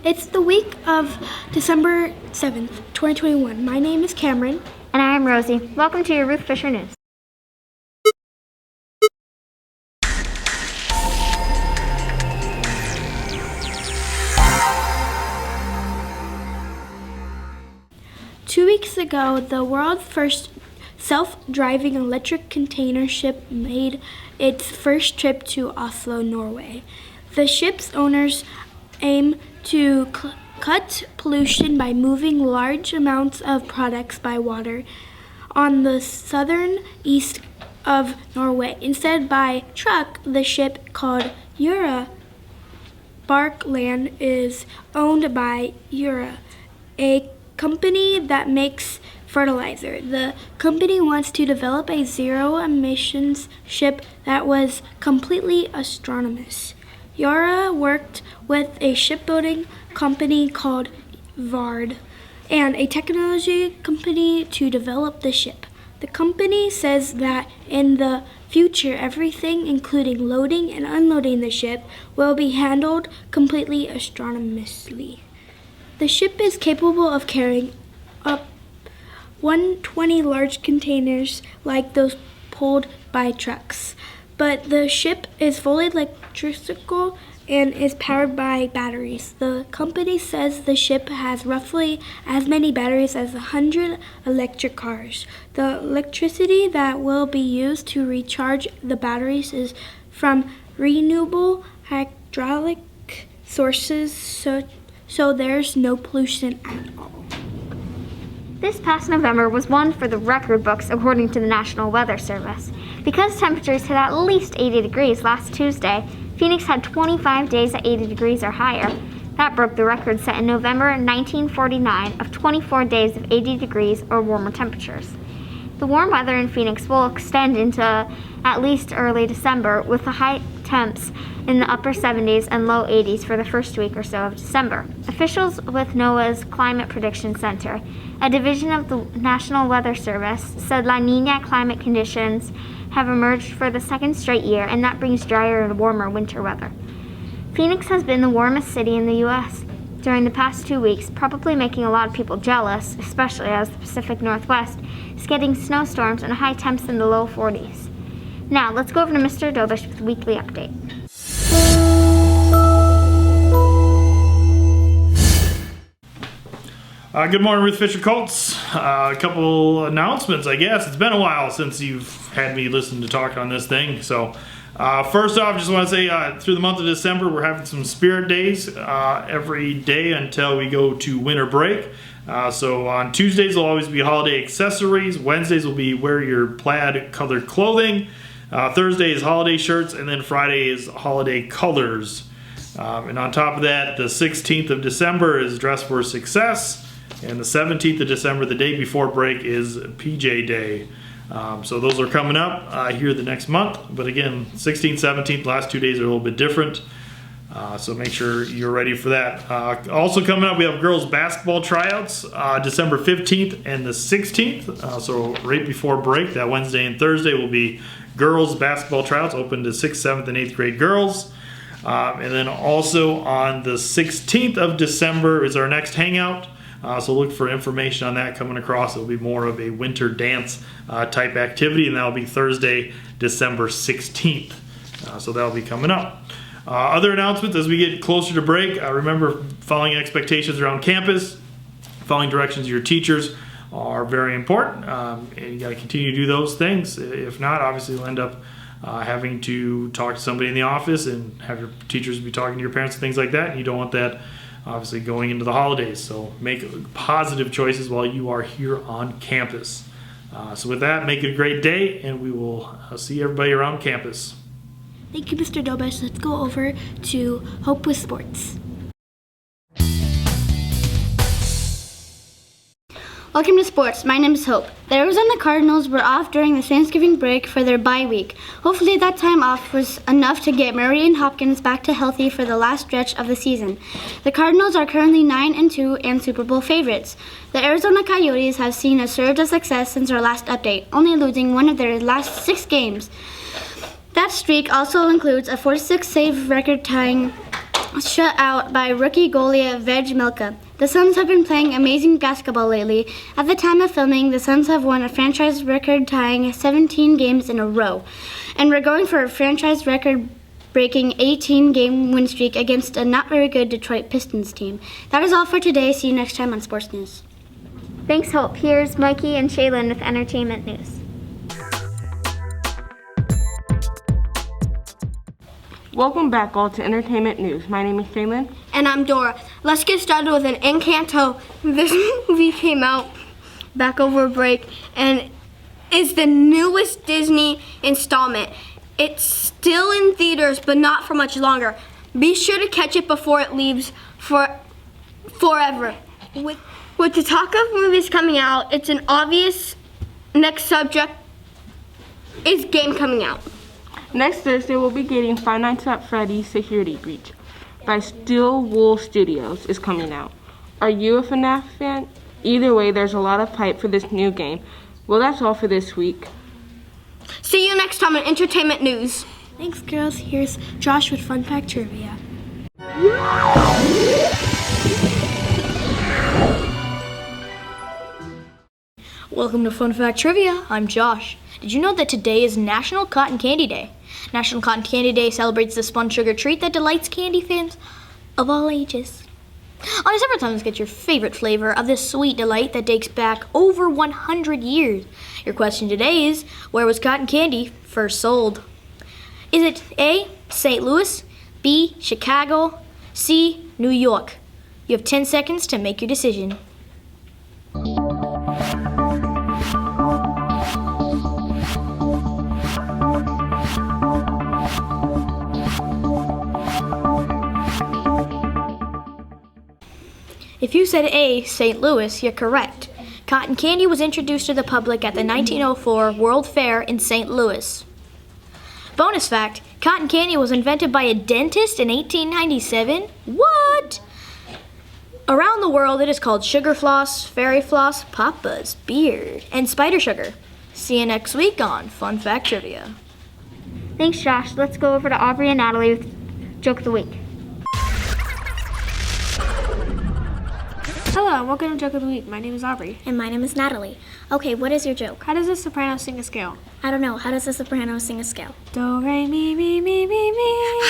It's the week of December 7th, 2021. My name is Cameron. And I'm Rosie. Welcome to your Ruth Fisher News. Two weeks ago, the world's first self-driving electric container ship made its first trip to Oslo, Norway. The ship's owners aim to cut pollution by moving large amounts of products by water on the southern east of Norway. Instead, by truck, the ship called Yura Barkland is owned by Yura, a company that makes fertilizer. The company wants to develop a zero-emissions ship that was completely autonomous. Yara worked with a shipbuilding company called Vard and a technology company to develop the ship. The company says that in the future, everything, including loading and unloading the ship, will be handled completely autonomously. The ship is capable of carrying up 120 large containers like those pulled by trucks. But the ship is fully electrical and is powered by batteries. The company says the ship has roughly as many batteries as 100 electric cars. The electricity that will be used to recharge the batteries is from renewable hydraulic sources, so there's no pollution at all. This past November was one for the record books according to the National Weather Service. Because temperatures hit at least 80 degrees last Tuesday, Phoenix had 25 days at 80 degrees or higher. That broke the record set in November 1949 of 24 days of 80 degrees or warmer temperatures. The warm weather in Phoenix will extend into at least early December, with the high temps in the upper 70s and low 80s for the first week or so of December. Officials with NOAA's Climate Prediction Center, a division of the National Weather Service, said La Niña climate conditions have emerged for the second straight year, and that brings drier and warmer winter weather. Phoenix has been the warmest city in the U.S. during the past 2 weeks, probably making a lot of people jealous, especially as the Pacific Northwest is getting snowstorms and high temps in the low 40s. Now, let's go over to Mr. Dobish with the weekly update. Good morning, Ruth Fisher Colts. A couple announcements, I guess. It's been a while since you've had me listen to talk on this thing. So, first off, just want to say through the month of December, we're having some spirit days every day until we go to winter break. So on Tuesdays will always be holiday accessories. Wednesdays will be wear your plaid colored clothing. Thursday is holiday shirts, and then Friday is holiday colors. And on top of that, the 16th of December is Dress for Success. And the 17th of December, the day before break, is PJ Day. So those are coming up here the next month. But again, 16th, 17th, last 2 days are a little bit different. So make sure you're ready for that. Also coming up, we have girls basketball tryouts December 15th and the 16th. So right before break, that Wednesday and Thursday will be girls basketball tryouts open to 6th, 7th, and 8th grade girls. And then also on the 16th of December is our next hangout. So look for information on that coming across. It'll be more of a winter dance type activity, and that'll be Thursday, December 16th. So that'll be coming up. Other announcements as we get closer to break. Remember, following expectations around campus, following directions of your teachers are very important, and you got to continue to do those things. If not, obviously you'll end up having to talk to somebody in the office and have your teachers be talking to your parents and things like that, and you don't want that obviously going into the holidays. So make positive choices while you are here on campus. So with that, make it a great day, and we will see everybody around campus. Thank you, Mr. Dobish. Let's go over to Hope with Sports. Welcome to sports. My name is Hope. The Arizona Cardinals were off during the Thanksgiving break for their bye week. Hopefully that time off was enough to get Murray and Hopkins back to healthy for the last stretch of the season. The Cardinals are currently 9-2 and Super Bowl favorites. The Arizona Coyotes have seen a surge of success since our last update, only losing one of their last 6 games. That streak also includes a 46 save record tying shut out by rookie goalie Veg Milka. The Suns have been playing amazing basketball lately. At the time of filming, the Suns have won a franchise record-tying 17 games in a row. And we're going for a franchise record-breaking 18-game win streak against a not very good Detroit Pistons team. That is all for today. See you next time on Sports News. Thanks, Hope. Here's Mikey and Shaylin with entertainment news. Welcome back all to Entertainment News. My name is Shaylin. And I'm Dora. Let's get started with an Encanto. This movie came out back over break and is the newest Disney installment. It's still in theaters, but not for much longer. Be sure to catch it before it leaves forever. With the talk of movies coming out, it's an obvious next subject is game coming out. Next Thursday, we'll be getting Five Nights at Freddy's Security Breach by Steel Wool Studios is coming out. Are you a FNAF fan? Either way, there's a lot of hype for this new game. Well, that's all for this week. See you next time on Entertainment News. Thanks, girls. Here's Josh with Fun Fact Trivia. Welcome to Fun Fact Trivia. I'm Josh. Did you know that today is National Cotton Candy Day? National Cotton Candy Day celebrates the spun sugar treat that delights candy fans of all ages. On December 10th, get your favorite flavor of this sweet delight that dates back over 100 years. Your question today is, where was cotton candy first sold? Is it A, St. Louis, B, Chicago, C, New York? You have 10 seconds to make your decision. If you said A, St. Louis, you're correct. Cotton candy was introduced to the public at the 1904 World Fair in St. Louis. Bonus fact, cotton candy was invented by a dentist in 1897. What? Around the world, it is called sugar floss, fairy floss, Papa's beard, and spider sugar. See you next week on Fun Fact Trivia. Thanks, Josh. Let's go over to Aubrey and Natalie with Joke of the Week. Hello, and welcome to Joke of the Week. My name is Aubrey. And my name is Natalie. Okay, what is your joke? How does a soprano sing a scale? I don't know. How does a soprano sing a scale? Do, re, mi, mi, mi, mi, mi.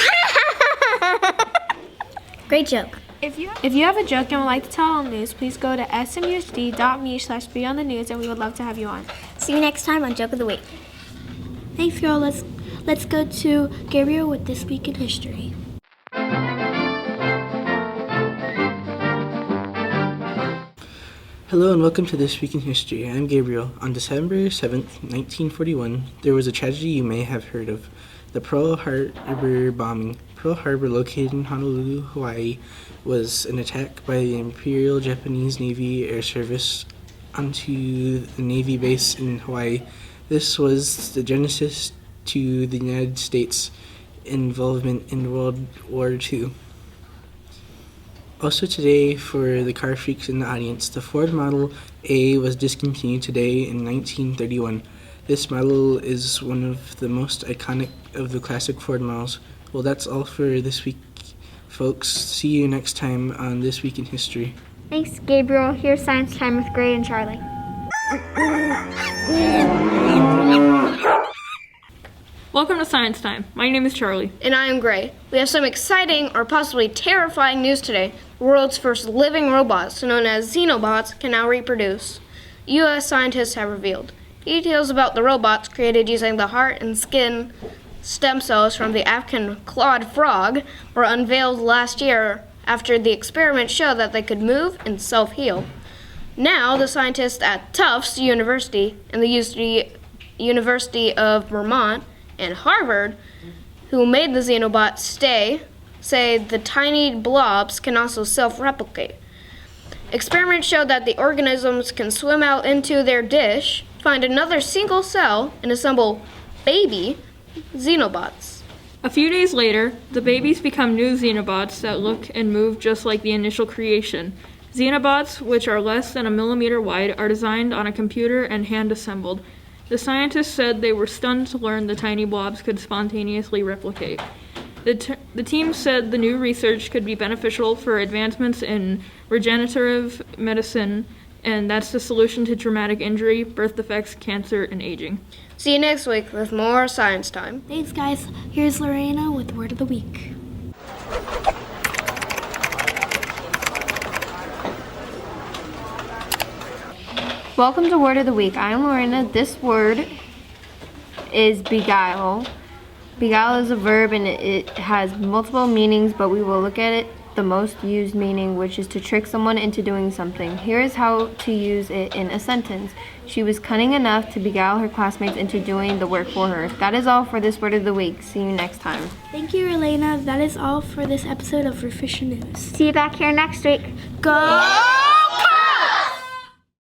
Great joke. If you have a joke and would like to tell on the news, please go to smusd.me/beonthenews, and we would love to have you on. See you next time on Joke of the Week. Thanks, y'all. Let's go to Gabriel with This Week in History. Hello and welcome to This Week in History. I'm Gabriel. On December 7th, 1941, there was a tragedy you may have heard of, the Pearl Harbor bombing. Pearl Harbor, located in Honolulu, Hawaii, was an attack by the Imperial Japanese Navy Air Service onto the Navy base in Hawaii. This was the genesis to the United States' involvement in World War II. Also today, for the car freaks in the audience, the Ford Model A was discontinued today in 1931. This model is one of the most iconic of the classic Ford models. Well, that's all for this week, folks. See you next time on This Week in History. Thanks, Gabriel. Here's Science Time with Gray and Charlie. Welcome to Science Time. My name is Charlie. And I am Gray. We have some exciting or possibly terrifying news today. The world's first living robots, known as Xenobots, can now reproduce. U.S. scientists have revealed. Details about the robots, created using the heart and skin stem cells from the African clawed frog, were unveiled last year after the experiment showed that they could move and self-heal. Now, the scientists at Tufts University and the University of Vermont and Harvard, who made the Xenobots say the tiny blobs can also self-replicate. Experiments showed that the organisms can swim out into their dish, find another single cell, and assemble baby Xenobots. A few days later, the babies become new Xenobots that look and move just like the initial creation. Xenobots, which are less than a millimeter wide, are designed on a computer and hand-assembled. The scientists said they were stunned to learn the tiny blobs could spontaneously replicate. The The team said the new research could be beneficial for advancements in regenerative medicine, and that's the solution to traumatic injury, birth defects, cancer, and aging. See you next week with more Science Time. Thanks, guys. Here's Lorena with Word of the Week. Welcome to Word of the Week. I am Lorena. This word is beguile. Beguile is a verb and it has multiple meanings, but we will look at it the most used meaning, which is to trick someone into doing something. Here is how to use it in a sentence. She was cunning enough to beguile her classmates into doing the work for her. That is all for this Word of the Week. See you next time. Thank you, Elena. That is all for this episode of Refisher News. See you back here next week. Go!